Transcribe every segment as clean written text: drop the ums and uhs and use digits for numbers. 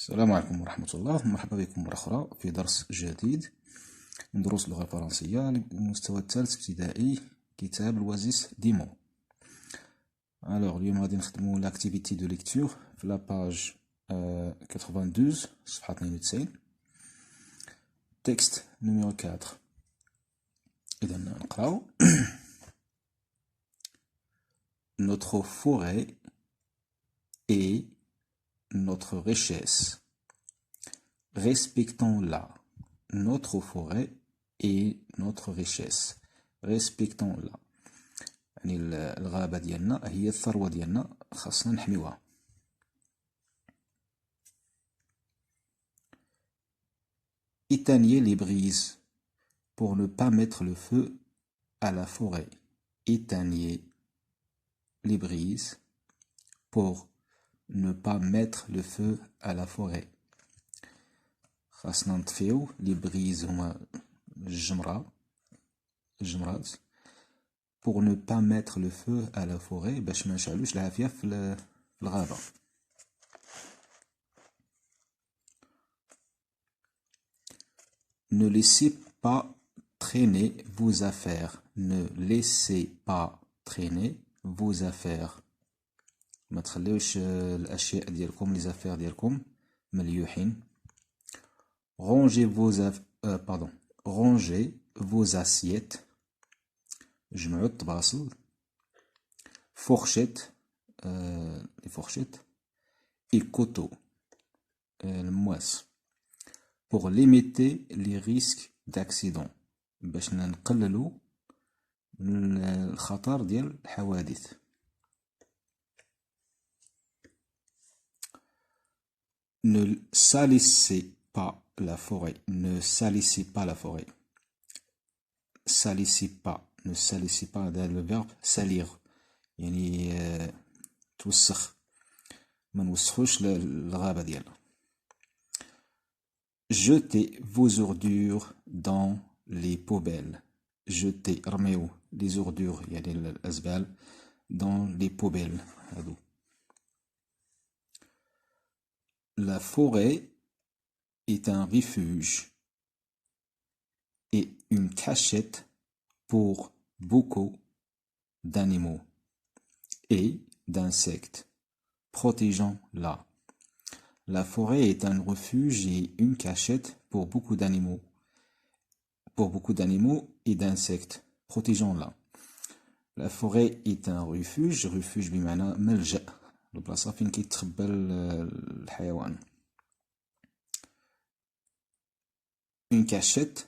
السلام عليكم ورحمة الله. مرحبا بكم مرة أخرى في درس جديد من دروس اللغة الفرنسية للمستوى الثالث ابتدائي، كتاب الوزيس ديمو. اليوم غادي نخدمو لاكتيفيتي دو ليكتور في لاباج 92 صفحة 92 تكست نيميرو 4. إذا نقراو. Notre forêt est notre richesse. Respectons-la. Notre forêt est notre richesse. Respectons-la. يعني الغابة ديالنا هي الثروة ديالنا، خاصنا نحميوها. Éteignez les brises pour ne pas mettre le feu à la forêt. Éteignez les brises pour ne pas mettre le feu à la forêt. خاصنا نطفيو لي بريز هما الجمرات pour ne pas mettre le feu à la forêt باش ما نشعلوش العافية في الغابة. Ne laissez pas traîner vos affaires. Ne laissez pas traîner vos affaires. ما تخليوش الأشياء ديالكم لي زافير ديالكم مليوحين. Rangez vos assiettes. جمعوا الطباصل. Fourchette, les fourchettes. Et couteau, المواس. Pour limiter les risques d'accident. باش نقللوا الخطر ديال الحوادث. Ne salissez pas la forêt. Ne salissez pas la forêt. Salissez pas. Ne salissez pas dans le verbe salir. يعني توسخ. ما نوسخوش الغابة ديالنا. Jetez vos ordures dans les poubelles. Jetez, رميو les ordures يعني الأزبال dans les poubelles. هادو. La forêt est un refuge et une cachette pour beaucoup d'animaux et d'insectes. Protégeons-la. La forêt est un refuge et une cachette pour beaucoup d'animaux et d'insectes. Protégeons-la. La forêt est un refuge. refuge بمعنى ملجأ، البلاصة فين كيتخبى الحيوان. Une cachette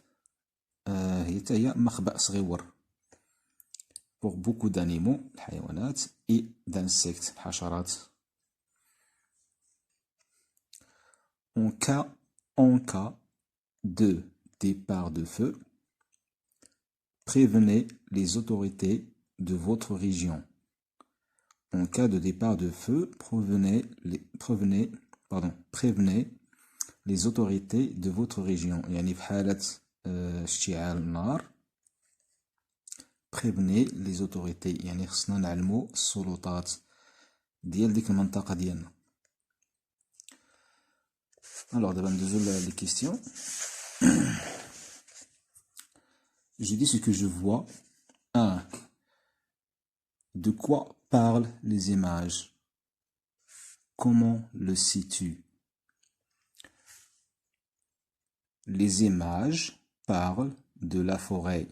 هي مخبأ صغيور. Pour beaucoup d'animaux الحيوانات et d'insectes الحشرات. En cas de départ de feu, prévenez les autorités de votre région. En cas de départ de feu, prévenez les autorités de votre région. يعني في حالة اشتعال النار prévenez les autorités، يعني خصنا نعلمو السلطات ديال ديك المنطقة ديالنا. Alors d'abord ندوزو les questions. Je dis ce que je vois. 1. De quoi parlent les images? Comment le sais-tu? Les images parlent de la forêt.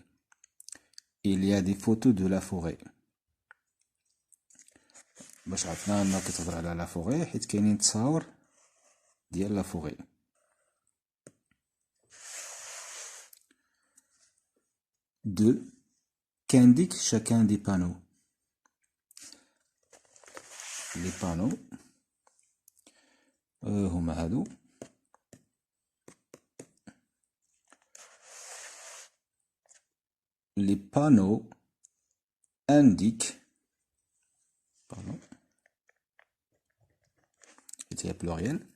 Il y a des photos de la forêt. باش عرفنا انها كتهضر على لا فوري حيت كاينين تصاور ديال لا فوري. Deux. Qu'indique chacun des panneaux? Les panneaux هما هادو. Les panneaux indiquent c'était pluriel,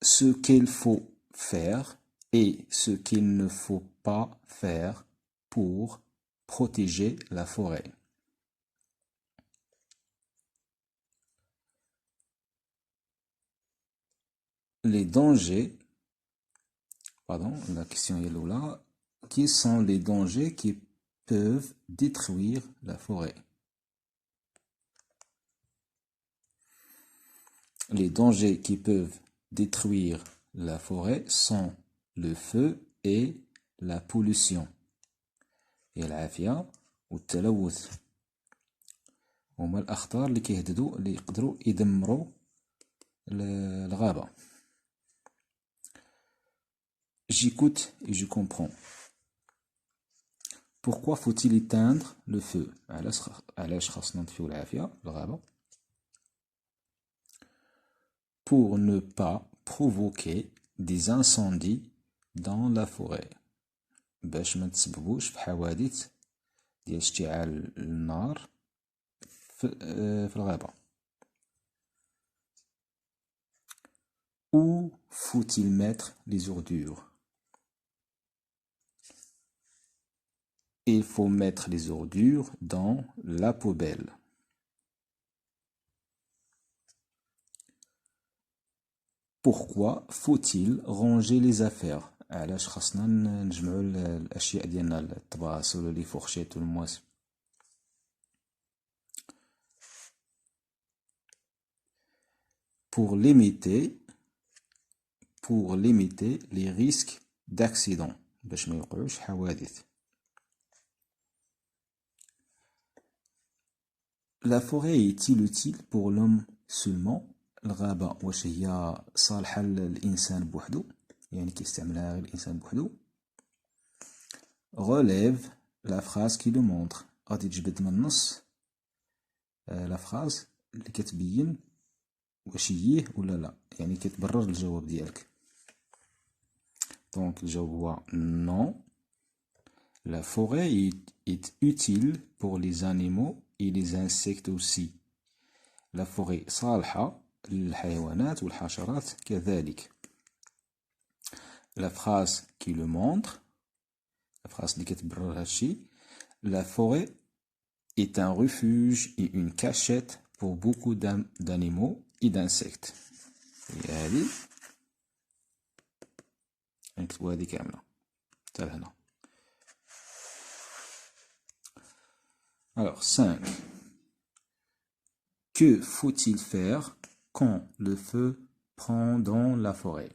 ce qu'il faut faire et ce qu'il ne faut pas faire pour protéger la forêt. les dangers, pardon, la question est là, quels sont les dangers qui peuvent détruire la forêt? Les dangers qui peuvent détruire la forêt sont le feu et la pollution. Et العافية والتلوث هما الأخطار اللي كيهددوا اللي يقدروا يدمروا الغابة. J'écoute et je comprends. Pourquoi faut-il éteindre le feu؟ علاش خاصنا نطفيو العافية الغابة؟ Pour ne pas provoquer des incendies dans la forêt. باش ما نتسببوش في حوادث ديال اشتعال النار في الغابة. Où faut-il mettre les ordures? Il faut mettre les ordures dans la poubelle. Pourquoi faut-il ranger les affaires؟ علاش خاصنا نجمعوا الاشياء ديالنا الطباس ولا لي فورشيت والمواس؟ pour limiter les risques d'accident باش ما يوقعوش حوادث. La forêt est-il utile pour l'homme seulement؟ الغابة واش هي صالحة للإنسان بوحدو، يعني كيستعملها غير الإنسان بوحدو؟ Relève la phrase qui le montre. غادي تجبد من النص لا فراز اللي كتبين واش ييه ولا لا، يعني كتبرر الجواب ديالك. دونك الجواب هو non. La forêt est utile pour les animaux et les insectes aussi. La forêt صالحة للحيوانات والحشرات كذلك. La phrase qui le montre, la phrase اللي كتبرر هادشي، la forêt est un refuge et une cachette pour beaucoup d'animaux et d'insectes. هي هادي نكتبو هادي كاملة حتى لهنا. Alors 5. Que faut-il faire quand le feu prend dans la forêt؟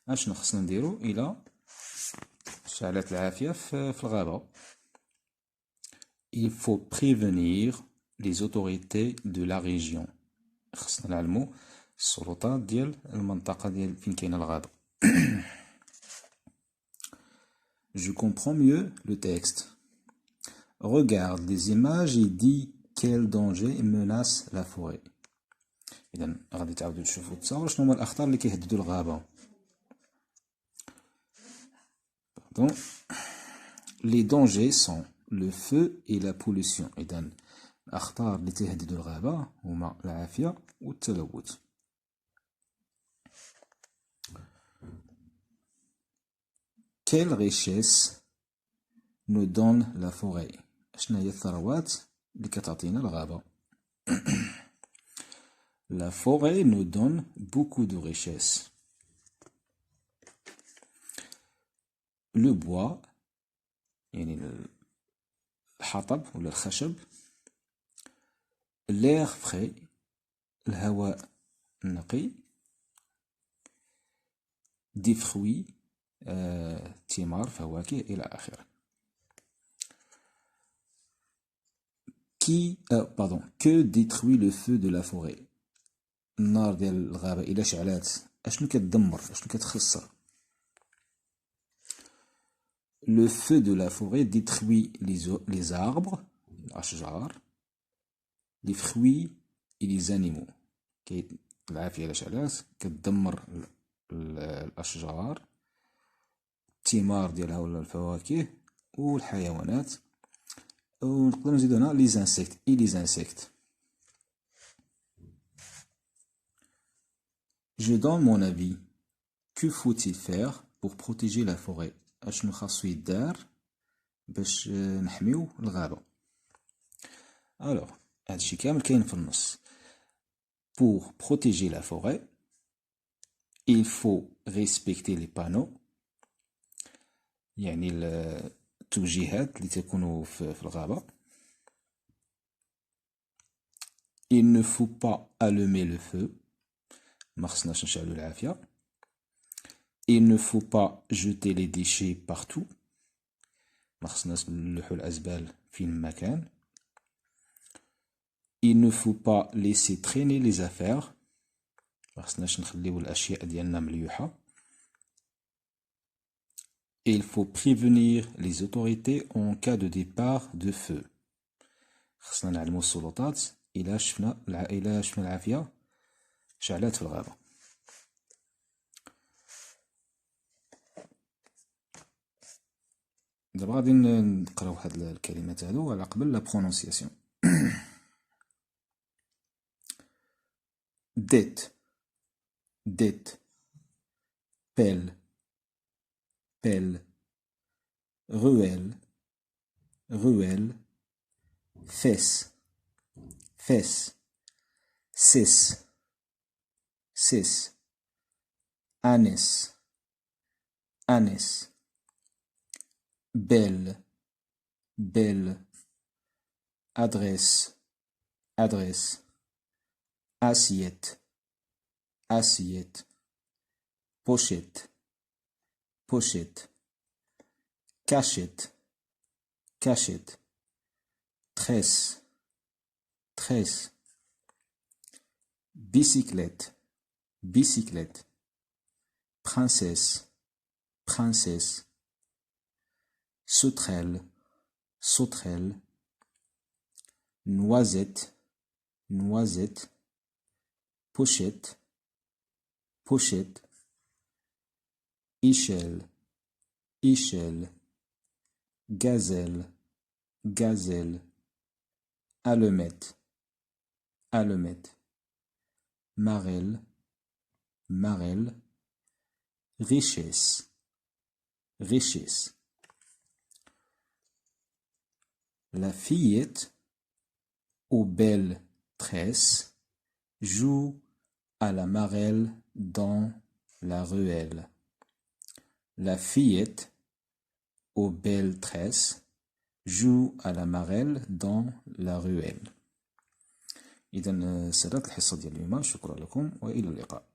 اشنو خصنا نديرو إلا شعلت العافية في الغابة؟ Il faut prévenir les autorités de la région. خصنا نعلمو السلطات ديال المنطقة ديال فين كاينة الغابة. Je comprends mieux le texte. Regarde les images et dis quel danger menace la forêt. إذا غادي تعاودو تشوفو تصاور شنو هما الأخطار اللي كيهددو الغابة. Pardon. Les dangers sont le feu et la pollution. إذا الأخطار اللي تهددو الغابة هما العافية والتلوث. Quelle richesse nous donne la forêt؟ شنو هي الثروات اللي كتعطينا الغابة؟ La forêt nous donne beaucoup de richesses. Le bois يعني الحطب ولا الخشب، l'air frais الهواء النقي، des fruits ثمار فواكه إلى آخره. Que détruit le feu de la forêt؟ النار ديال الغابة إلا شعلات أشنو كتدمر أشنو كتخسر؟ Le feu de la forêt détruit les arbres الأشجار، les fruits et les animaux. العافية إلا شعلات كتدمر الأشجار، الثمار ديالها ولا الفواكه والحيوانات، ونقدر نزيدو هنا les insectes et les insectes. Je donne mon avis. Que faut-il faire pour protéger la forêt؟ أشنو خاصو يدار باش نحميو الغابة؟ Alors هادشي كامل كاين في النص. Pour protéger la forêt, il faut respecter les panneaux يعني التوجيهات اللي تكونوا في الغابة. Il ne faut pas allumer le feu. ما خصناش نشعلو العافية. Il ne faut pas jeter les déchets partout. ما خصناش نلوحو الأزبال فين ما كان. Il ne faut pas laisser traîner les affaires. ما خصناش نخليو الأشياء ديالنا مليوحة. Il faut prévenir les autorités en cas de départ de feu. خصنا نعلمو السلطات إلا شفنا العافية شعلات في الغابة. دابا غادي نقراو هاد الكلمات هادو على قبل لا برونونسياسيون. dette, dette, pelle, pelle, ruelle, ruelle, fesse, fesse, cesse, cesse, ânesse, ânesse, belle, belle, adresse, adresse, assiette, assiette, pochette, pochette, cachette, cachette, tresse, tresse, bicyclette, bicyclette, princesse, princesse, sauterelle, sauterelle, noisette, noisette, pochette, pochette, échelle, échelle, gazelle, gazelle, allumette, allumette, marelle, marelle, richesse, richesse. La fillette aux belles tresses joue à la marelle dans la ruelle. La fillette aux belles tresses joue à la marelle dans la ruelle. إذن سادات الحصة ديال اليوم، شكرا لكم وإلى اللقاء.